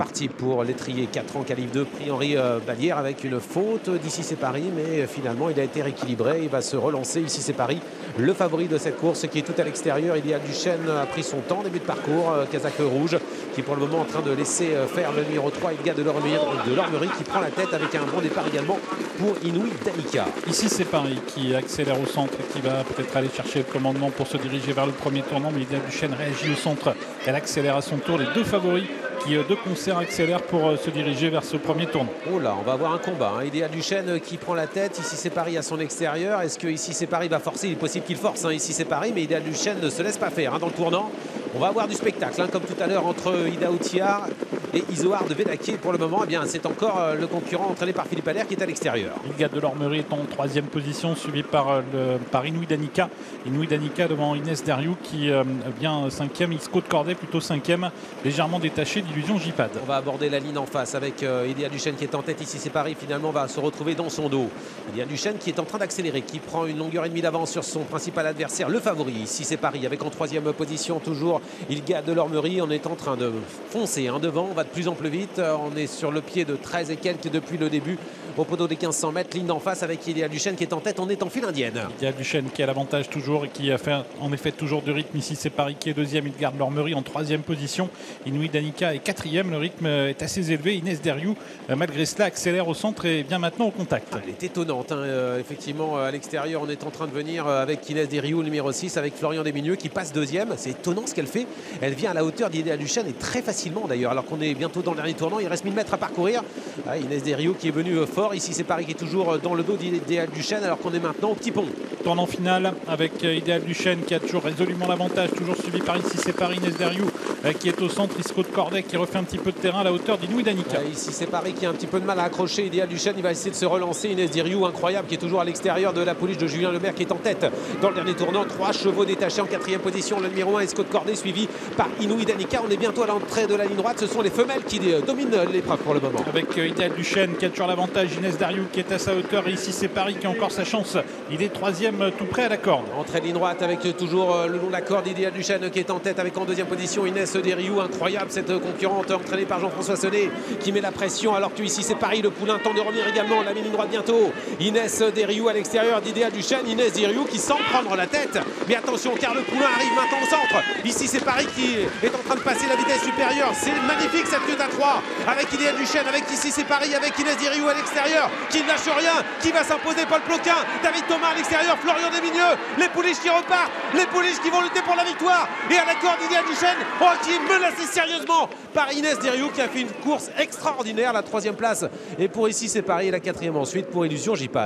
parti pour l'étrier 4 ans calife 2, prix Henri Ballière avec une faute d'Ici c'est Paris, mais finalement il a été rééquilibré. Il va se relancer. Ici c'est Paris, le favori de cette course qui est tout à l'extérieur. Idéal du Chêne a pris son temps, début de parcours. Casaque rouge qui est pour le moment en train de laisser faire le numéro 3, Edgar de l'Ormerie qui prend la tête avec un bon départ également pour Inouï Danica. Ici c'est Paris qui accélère au centre et qui va peut-être aller chercher le commandement pour se diriger vers le premier tournant, mais Idéal du Chêne réagit au centre. Elle accélère à son tour. Les deux favoris qui de concert accélèrent pour se diriger vers ce premier tournant. Oh là, on va avoir un combat. Idéal du Chêne qui prend la tête. Ici c'est Paris à son extérieur. Est-ce que Ici c'est Paris va forcer? Il est possible qu'il force. Ici c'est Paris, mais Idéal du Chêne ne se laisse pas faire dans le tournant. On va avoir du spectacle, comme tout à l'heure entre Ida Outiar et Isoard de Védaquier. Pour le moment, eh bien, c'est encore le concurrent entraîné par Philippe Allaire qui est à l'extérieur. Edgar de l'Ormerie est en troisième position, suivi par Inouï Danica. Inouï Danica devant Inès Deriou qui vient cinquième. Isco de Corday plutôt cinquième, légèrement détaché d'Illusion Jipad. On va aborder la ligne en face avec Idéal du Chêne qui est en tête. Ici c'est Paris, finalement va se retrouver dans son dos. Idéal du Chêne qui est en train d'accélérer, qui prend une longueur et demie d'avance sur son principal adversaire, le favori. Ici c'est Paris avec en troisième position toujours Idéal de l'Ormerie. On est en train de foncer devant, on va de plus en plus vite. On est sur le pied de 13 et quelques depuis le début au poteau des 1500 mètres. Ligne d'en face avec Idéal du Chêne qui est en tête. On est en file indienne. Idéal du Chêne qui a l'avantage toujours et qui a fait en effet toujours du rythme. Ici c'est Paris qui est deuxième. Il garde l'Ormerie en troisième position. Inouï Danica est quatrième. Le rythme est assez élevé. Inès Deriou malgré cela accélère au centre et vient maintenant au contact. Elle est étonnante effectivement à l'extérieur. On est en train de venir avec Inès Deriou numéro 6 avec Florian Desmigneux qui passe deuxième. C'est étonnant ce qu'elle fait. Elle vient à la hauteur d'Idéal du Chêne et très facilement d'ailleurs, alors qu'on est bientôt dans le dernier tournant. Il reste 1000 mètres à parcourir. Inès Deriou qui est venue fort. Ici c'est Paris qui est toujours dans le dos d'Idéal du Chêne alors qu'on est maintenant au petit pont. Tournant final avec Idéal du Chêne qui a toujours résolument l'avantage, toujours suivi par Ici c'est Paris. Inès Deriou qui est au centre. Isco de Corday qui refait un petit peu de terrain à la hauteur d'Inouï Danica. Ici c'est Paris qui a un petit peu de mal à accrocher Idéal du Chêne. Il va essayer de se relancer. Inès Deriou incroyable qui est toujours à l'extérieur de la pouliche de Julien Lebert qui est en tête dans le dernier tournant. 3 chevaux détachés en quatrième position. Le numéro 1 Isco de Corday suivi par Inouï Danica. On est bientôt à l'entrée de la ligne droite. Ce sont les femelles qui dominent l'épreuve pour le moment. Avec Idéal du Chêne qui a toujours l'avantage. Inès Deriou qui est à sa hauteur. Et ici c'est Paris qui a encore sa chance. Il est troisième tout près à la corde. Entrée de ligne droite avec toujours le long de la corde Idéal du Chêne qui est en tête avec en deuxième position Inès Deriou. Incroyable cette concurrente entraînée par Jean-François Sonnet qui met la pression alors que ici c'est Paris. Le poulain tente de revenir également. La ligne droite bientôt. Inès Deriou à l'extérieur d'Idéal du Chêne. Inès Deriou qui semble prendre la tête. Mais attention car le poulain arrive maintenant au centre. Ici c'est Paris qui est en train de passer la vitesse supérieure. C'est magnifique cette lutte à 3 avec Idéal du Chêne, avec ici c'est Paris, avec Inès Deriou à l'extérieur qui ne lâche rien, qui va s'imposer. Paul Ploquin, David Thomas à l'extérieur, Florian Desmigneux, les pouliches qui repartent, les pouliches qui vont lutter pour la victoire et à la corde Idéal du Chêne qui est menacé sérieusement par Inès Deriou qui a fait une course extraordinaire. La troisième place et pour ici c'est Paris et la quatrième ensuite pour Illusion Jipad.